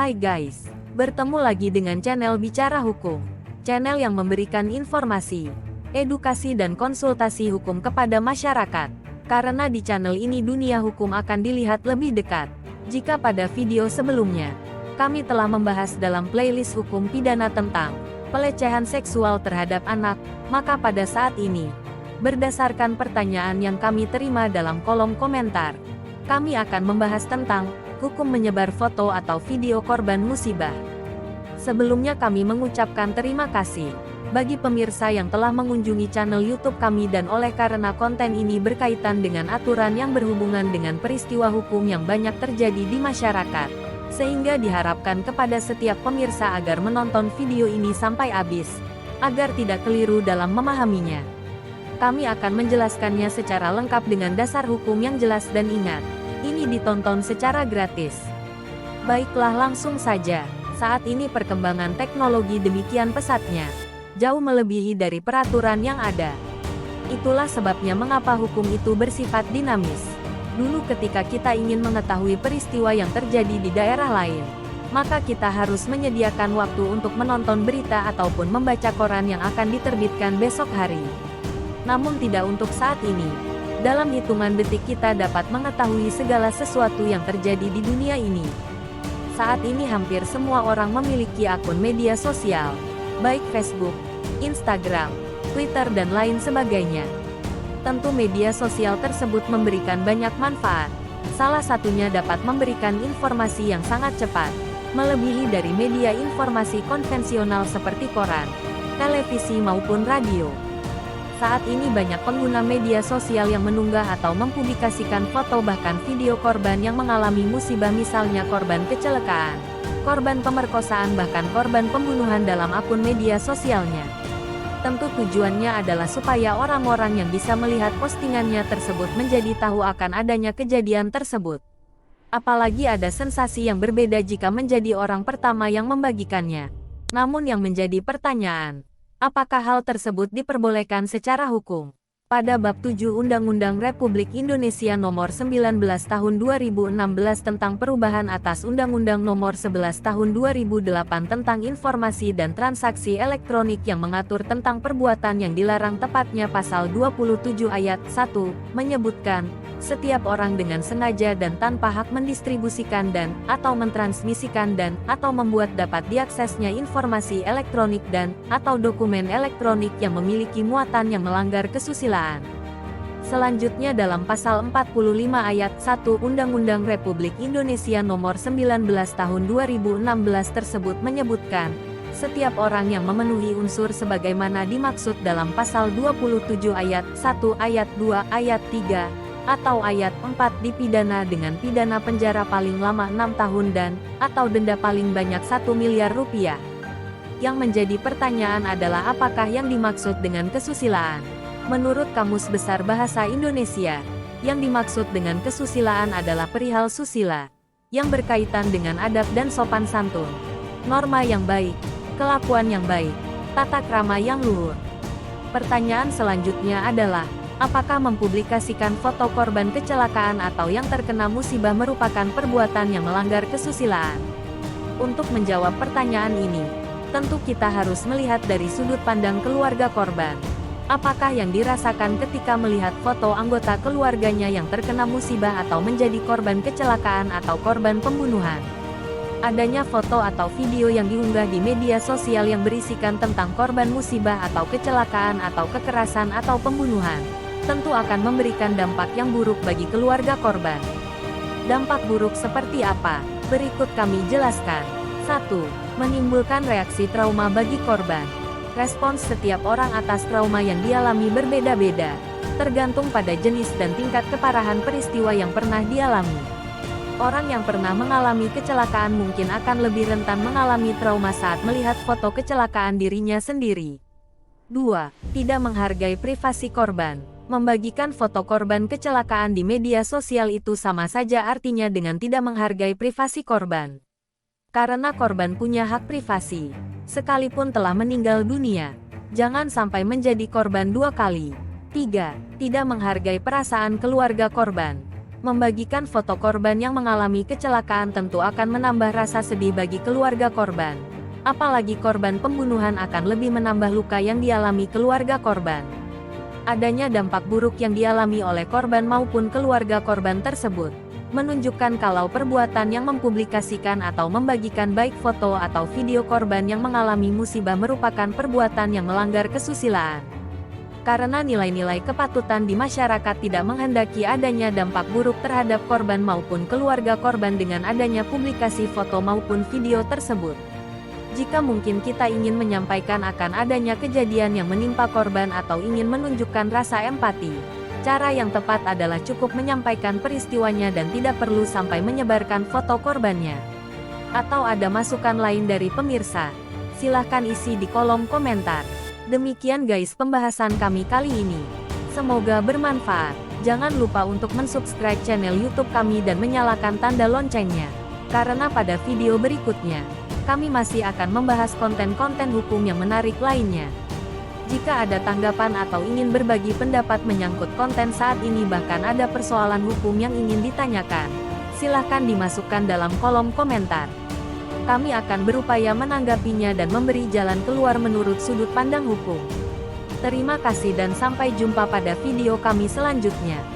Hai guys, bertemu lagi dengan channel Bicara Hukum. Channel yang memberikan informasi, edukasi dan konsultasi hukum kepada masyarakat. Karena di channel ini dunia hukum akan dilihat lebih dekat. Jika pada video sebelumnya, kami telah membahas dalam playlist hukum pidana tentang pelecehan seksual terhadap anak, maka pada saat ini, berdasarkan pertanyaan yang kami terima dalam kolom komentar, kami akan membahas tentang hukum menyebar foto atau video korban musibah. Sebelumnya kami mengucapkan terima kasih bagi pemirsa yang telah mengunjungi channel YouTube kami dan oleh karena konten ini berkaitan dengan aturan yang berhubungan dengan peristiwa hukum yang banyak terjadi di masyarakat, sehingga diharapkan kepada setiap pemirsa agar menonton video ini sampai habis, agar tidak keliru dalam memahaminya. Kami akan menjelaskannya secara lengkap dengan dasar hukum yang jelas dan ingat, ini ditonton secara gratis. Baiklah langsung saja, saat ini perkembangan teknologi demikian pesatnya, jauh melebihi dari peraturan yang ada. Itulah sebabnya mengapa hukum itu bersifat dinamis. Dulu ketika kita ingin mengetahui peristiwa yang terjadi di daerah lain, maka kita harus menyediakan waktu untuk menonton berita ataupun membaca koran yang akan diterbitkan besok hari. Namun tidak untuk saat ini. Dalam hitungan detik kita dapat mengetahui segala sesuatu yang terjadi di dunia ini. Saat ini hampir semua orang memiliki akun media sosial, baik Facebook, Instagram, Twitter dan lain sebagainya. Tentu media sosial tersebut memberikan banyak manfaat. Salah satunya dapat memberikan informasi yang sangat cepat, melebihi dari media informasi konvensional seperti koran, televisi maupun radio. Saat ini banyak pengguna media sosial yang mengunggah atau mempublikasikan foto bahkan video korban yang mengalami musibah, misalnya korban kecelakaan, korban pemerkosaan bahkan korban pembunuhan dalam akun media sosialnya. Tentu tujuannya adalah supaya orang-orang yang bisa melihat postingannya tersebut menjadi tahu akan adanya kejadian tersebut. Apalagi ada sensasi yang berbeda jika menjadi orang pertama yang membagikannya. Namun yang menjadi pertanyaan, apakah hal tersebut diperbolehkan secara hukum? Pada bab 7 Undang-Undang Republik Indonesia Nomor 19 Tahun 2016 tentang perubahan atas Undang-Undang Nomor 11 Tahun 2008 tentang informasi dan transaksi elektronik yang mengatur tentang perbuatan yang dilarang, tepatnya pasal 27 ayat 1, menyebutkan, setiap orang dengan sengaja dan tanpa hak mendistribusikan dan atau mentransmisikan dan atau membuat dapat diaksesnya informasi elektronik dan atau dokumen elektronik yang memiliki muatan yang melanggar kesusilaan. Selanjutnya dalam pasal 45 ayat 1 Undang-Undang Republik Indonesia Nomor 19 Tahun 2016 tersebut menyebutkan, setiap orang yang memenuhi unsur sebagaimana dimaksud dalam pasal 27 ayat 1 ayat 2 ayat 3 atau ayat 4 dipidana dengan pidana penjara paling lama 6 tahun dan atau denda paling banyak 1 miliar rupiah. Yang menjadi pertanyaan adalah apakah yang dimaksud dengan kesusilaan? Menurut Kamus Besar Bahasa Indonesia, yang dimaksud dengan kesusilaan adalah perihal susila, yang berkaitan dengan adab dan sopan santun, norma yang baik, kelakuan yang baik, tata krama yang luhur. Pertanyaan selanjutnya adalah, apakah mempublikasikan foto korban kecelakaan atau yang terkena musibah merupakan perbuatan yang melanggar kesusilaan? Untuk menjawab pertanyaan ini, tentu kita harus melihat dari sudut pandang keluarga korban. Apakah yang dirasakan ketika melihat foto anggota keluarganya yang terkena musibah atau menjadi korban kecelakaan atau korban pembunuhan? Adanya foto atau video yang diunggah di media sosial yang berisikan tentang korban musibah atau kecelakaan atau kekerasan atau pembunuhan, tentu akan memberikan dampak yang buruk bagi keluarga korban. Dampak buruk seperti apa? Berikut kami jelaskan. 1. Menimbulkan reaksi trauma bagi korban. Respons setiap orang atas trauma yang dialami berbeda-beda, tergantung pada jenis dan tingkat keparahan peristiwa yang pernah dialami. Orang yang pernah mengalami kecelakaan mungkin akan lebih rentan mengalami trauma saat melihat foto kecelakaan dirinya sendiri. 2. Tidak menghargai privasi korban. Membagikan foto korban kecelakaan di media sosial itu sama saja artinya dengan tidak menghargai privasi korban. Karena korban punya hak privasi, sekalipun telah meninggal dunia. Jangan sampai menjadi korban dua kali. 3. Tidak menghargai perasaan keluarga korban. Membagikan foto korban yang mengalami kecelakaan tentu akan menambah rasa sedih bagi keluarga korban. Apalagi korban pembunuhan akan lebih menambah luka yang dialami keluarga korban. Adanya dampak buruk yang dialami oleh korban maupun keluarga korban tersebut menunjukkan kalau perbuatan yang mempublikasikan atau membagikan baik foto atau video korban yang mengalami musibah merupakan perbuatan yang melanggar kesusilaan. Karena nilai-nilai kepatutan di masyarakat tidak menghendaki adanya dampak buruk terhadap korban maupun keluarga korban dengan adanya publikasi foto maupun video tersebut. Jika mungkin kita ingin menyampaikan akan adanya kejadian yang menimpa korban atau ingin menunjukkan rasa empati, cara yang tepat adalah cukup menyampaikan peristiwanya dan tidak perlu sampai menyebarkan foto korbannya. Atau ada masukan lain dari pemirsa? Silahkan isi di kolom komentar. Demikian guys pembahasan kami kali ini. Semoga bermanfaat. Jangan lupa untuk mensubscribe channel YouTube kami dan menyalakan tanda loncengnya. Karena pada video berikutnya, kami masih akan membahas konten-konten hukum yang menarik lainnya. Jika ada tanggapan atau ingin berbagi pendapat menyangkut konten saat ini bahkan ada persoalan hukum yang ingin ditanyakan, silahkan dimasukkan dalam kolom komentar. Kami akan berupaya menanggapinya dan memberi jalan keluar menurut sudut pandang hukum. Terima kasih dan sampai jumpa pada video kami selanjutnya.